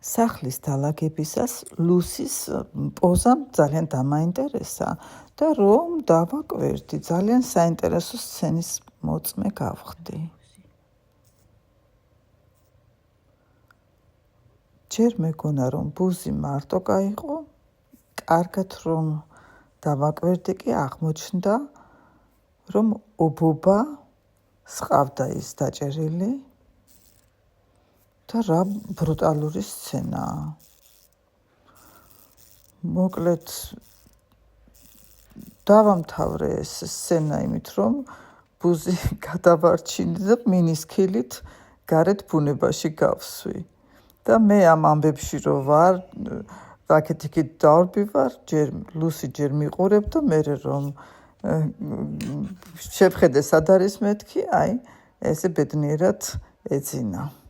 სახლის დალაგებისას ლუსის პოზამ ძალიან დამაინტერესა და რომ დავაკვირდი, ძალიან საინტერესო სცენის მოწმე გავხდი. ჯერ მეგონა რომ ბუზი მარტო გაიყო, კარგად რომ დავაკვირდი კი აღმოჩნდა, რომ ობობა სყავდა ის დაჭერილი და რა ბრუტალური სცენაა. მოკლედ დავამთავრე ეს სცენა იმით, რომ ბუზი გადავარჩინე და მინის ქილით გარეთ ბუნებაში გავსვი. და მე ამ ამბებში რომ ვარ, აქეთ-იქით დავარბივარ, ლუსი ჯერ მიყურებ და მერე რომ შევხედე სად არის მეთქი, აი, ესე ბედნიერად ეძინა.